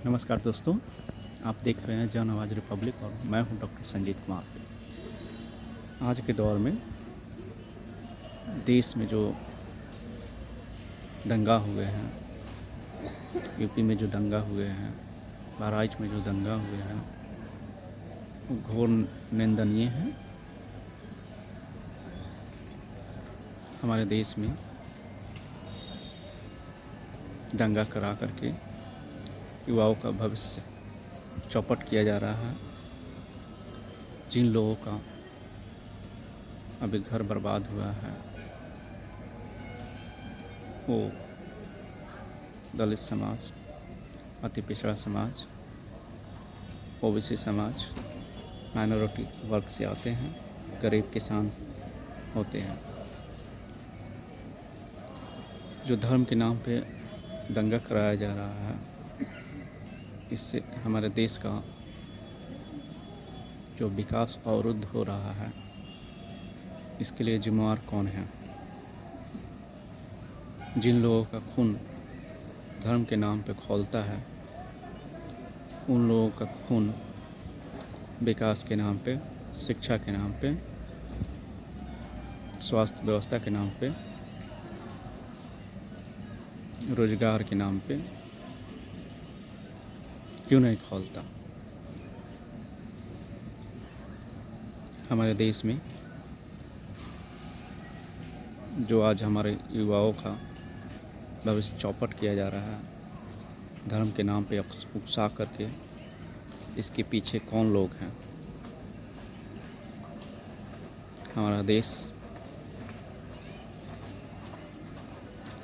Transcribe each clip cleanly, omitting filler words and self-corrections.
नमस्कार दोस्तों, आप देख रहे हैं जन आवाज़ रिपब्लिक और मैं हूं डॉक्टर संजीत कुमार। आज के दौर में देश में जो दंगा हुए हैं, यूपी में जो दंगा हुए हैं, बहराइच में जो दंगा हुए हैं, वो घोर निंदनीय है। हमारे देश में दंगा करा करके युवाओं का भविष्य चौपट किया जा रहा है। जिन लोगों का अभी घर बर्बाद हुआ है वो दलित समाज, अति पिछड़ा समाज, ओबीसी समाज, माइनॉरिटी वर्ग से आते हैं, गरीब किसान होते हैं। जो धर्म के नाम पे दंगा कराया जा रहा है, इससे हमारे देश का जो विकास अवरुद्ध हो रहा है, इसके लिए जिम्मेवार कौन है? जिन लोगों का खून धर्म के नाम पे खौलता है, उन लोगों का खून विकास के नाम पे, शिक्षा के नाम पे, स्वास्थ्य व्यवस्था के नाम पे, रोजगार के नाम पे क्यों नहीं खौलता? हमारे देश में जो आज हमारे युवाओं का भविष्य चौपट किया जा रहा है, धर्म के नाम पे उकसा करके, इसके पीछे कौन लोग हैं? हमारा देश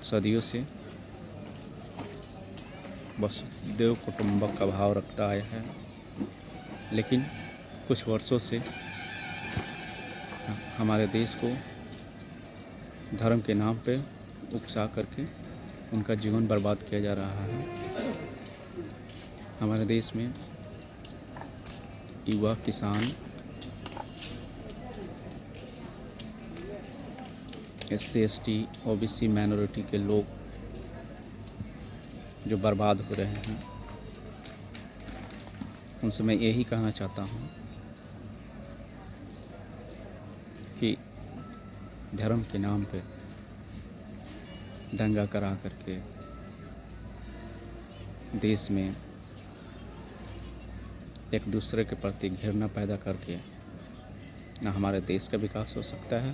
सदियों से वसुदेव कुटुंबक का भाव रखता आया है, लेकिन कुछ वर्षों से हमारे देश को धर्म के नाम पे उकसा करके उनका जीवन बर्बाद किया जा रहा है। हमारे देश में युवा, किसान, SC ST OBC माइनॉरिटी के लोग जो बर्बाद हो रहे हैं, उनसे मैं यही कहना चाहता हूँ कि धर्म के नाम पे दंगा करा करके देश में एक दूसरे के प्रति घृणा पैदा करके न हमारे देश का विकास हो सकता है,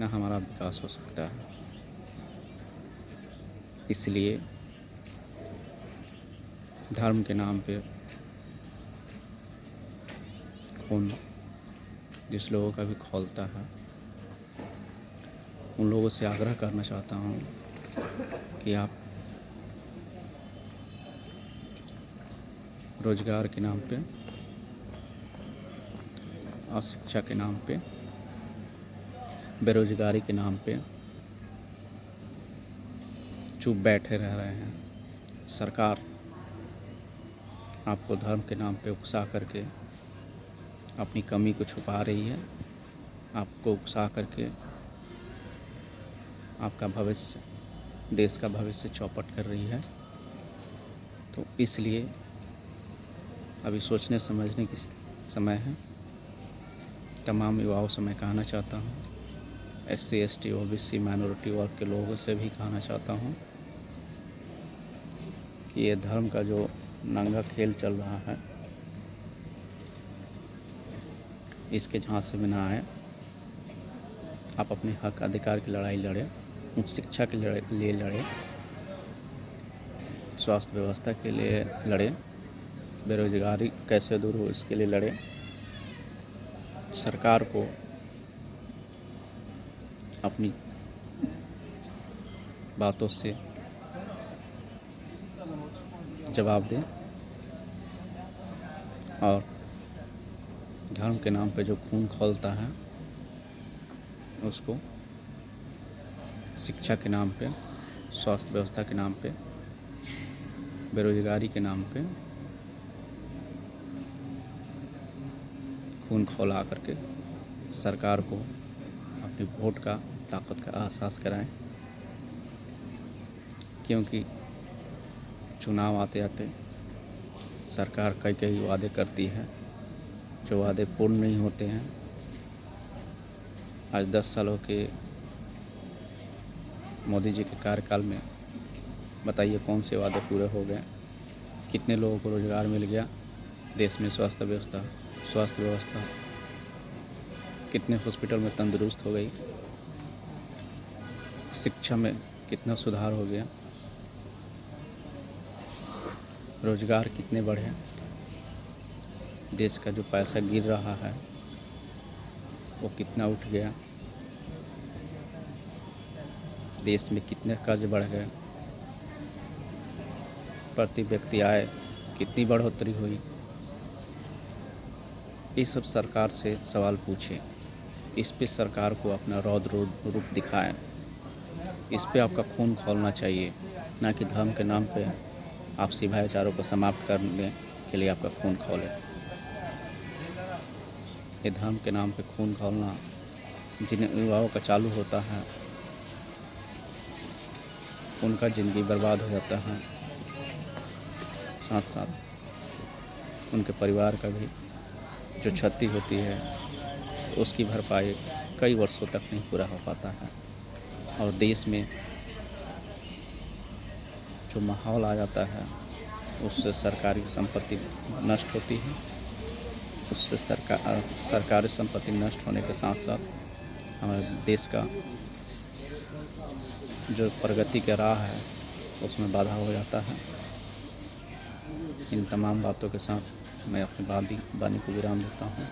न हमारा विकास हो सकता है। इसलिए धर्म के नाम पे खून जिस लोगों का भी खौलता है, उन लोगों से आग्रह करना चाहता हूँ कि आप रोजगार के नाम पे, अशिक्षा के नाम पे, बेरोजगारी के नाम पे चुप बैठे रह रहे हैं। सरकार आपको धर्म के नाम पे उकसा करके अपनी कमी को छुपा रही है, आपको उकसा करके आपका भविष्य, देश का भविष्य चौपट कर रही है। तो इसलिए अभी सोचने समझने की समय है। तमाम युवाओं से मैं कहना चाहता हूँ, SC ST OBC माइनॉरिटी वर्ग के लोगों से भी कहना चाहता हूँ कि ये धर्म का जो नंगा खेल चल रहा है, इसके झांसे में ना आए। आप अपने हक अधिकार की लड़ाई लड़ें, उच्च शिक्षा के लिए लड़ें, स्वास्थ्य व्यवस्था के लिए लड़ें, बेरोजगारी कैसे दूर हो इसके लिए लड़ें। सरकार को अपनी बातों से जवाब दें और धर्म के नाम पे जो खून खौलता है उसको शिक्षा के नाम पे, स्वास्थ्य व्यवस्था के नाम पे, बेरोजगारी के नाम पे खून खौला करके सरकार को अपनी वोट का ताकत का एहसास कराएं। क्योंकि चुनाव आते आते सरकार कई कई वादे करती है, जो वादे पूर्ण नहीं होते हैं। आज 10 सालों के मोदी जी के कार्यकाल में बताइए कौन से वादे पूरे हो गए, कितने लोगों को रोज़गार मिल गया, देश में स्वास्थ्य व्यवस्था कितने हॉस्पिटल में तंदुरुस्त हो गई, शिक्षा में कितना सुधार हो गया, रोज़गार कितने बढ़े, देश का जो पैसा गिर रहा है वो कितना उठ गया, देश में कितने कर्ज बढ़ गए, प्रति व्यक्ति आय कितनी बढ़ोतरी हुई। ये सब सरकार से सवाल पूछे, इस पे सरकार को अपना रौद्र रूप दिखाएं। इस पे आपका खून खौलना चाहिए, ना कि धर्म के नाम पे आपसी भाईचारों को समाप्त करने के लिए आपका खून खौले। ये धर्म के नाम पे खून खौलना जिन युवाओं का चालू होता है उनका ज़िंदगी बर्बाद हो जाता है, साथ साथ उनके परिवार का भी जो क्षति होती है उसकी भरपाई कई वर्षों तक नहीं पूरा हो पाता है। और देश में जो माहौल आ जाता है उससे सरकारी संपत्ति नष्ट होती है, उससे सरकारी संपत्ति नष्ट होने के साथ साथ हमारे देश का जो प्रगति का राह है उसमें बाधा हो जाता है। इन तमाम बातों के साथ मैं अपनी वाणी को विराम देता हूँ।